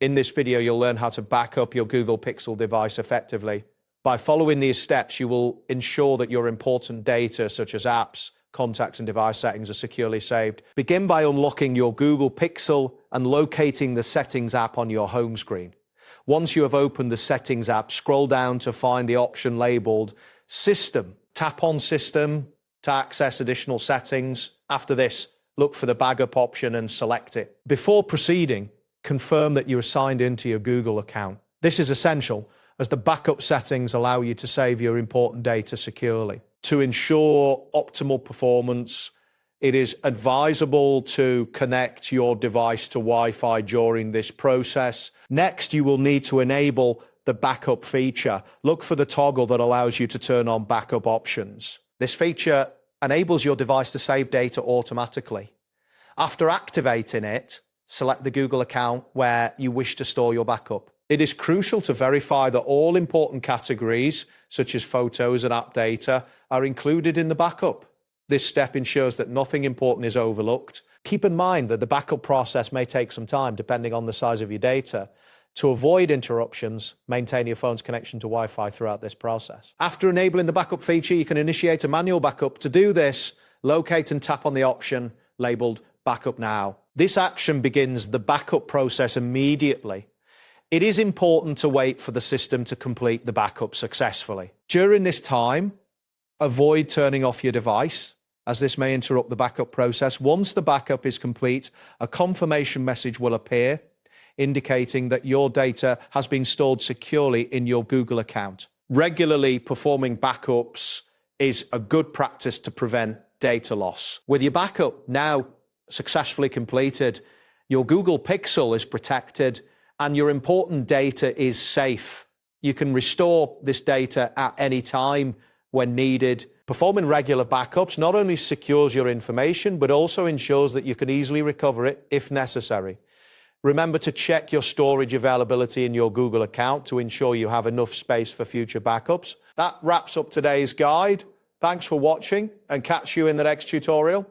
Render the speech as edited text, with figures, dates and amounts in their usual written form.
In this video, you'll learn how to back up your Google Pixel device effectively. By following these steps, you will ensure that your important data, such as apps, contacts, and device settings, are securely saved. Begin by unlocking your Google Pixel and locating the Settings app on your home screen. Once you have opened the Settings app, scroll down to find the option labeled System. Tap on System to access additional settings. After this, look for the backup option and select it. Before proceeding, confirm that you are signed into your Google account. This is essential, as the backup settings allow you to save your important data securely. To ensure optimal performance, it is advisable to connect your device to Wi-Fi during this process. Next, you will need to enable the backup feature. Look for the toggle that allows you to turn on backup options. This feature enables your device to save data automatically. After activating it, select the Google account where you wish to store your backup. It is crucial to verify that all important categories, such as photos and app data, are included in the backup. This step ensures that nothing important is overlooked. Keep in mind that the backup process may take some time depending on the size of your data. To avoid interruptions, maintain your phone's connection to Wi-Fi throughout this process. After enabling the backup feature, you can initiate a manual backup. To do this, locate and tap on the option labeled Backup Now. This action begins the backup process immediately. It is important to wait for the system to complete the backup successfully. During this time, avoid turning off your device, as this may interrupt the backup process. Once the backup is complete, a confirmation message will appear indicating that your data has been stored securely in your Google account. Regularly performing backups is a good practice to prevent data loss. With your backup now successfully completed, your Google Pixel is protected and your important data is safe. You can restore this data at any time when needed. Performing regular backups not only secures your information, but also ensures that you can easily recover it if necessary. Remember to check your storage availability in your Google account to ensure you have enough space for future backups. That wraps up today's guide. Thanks for watching, and catch you in the next tutorial.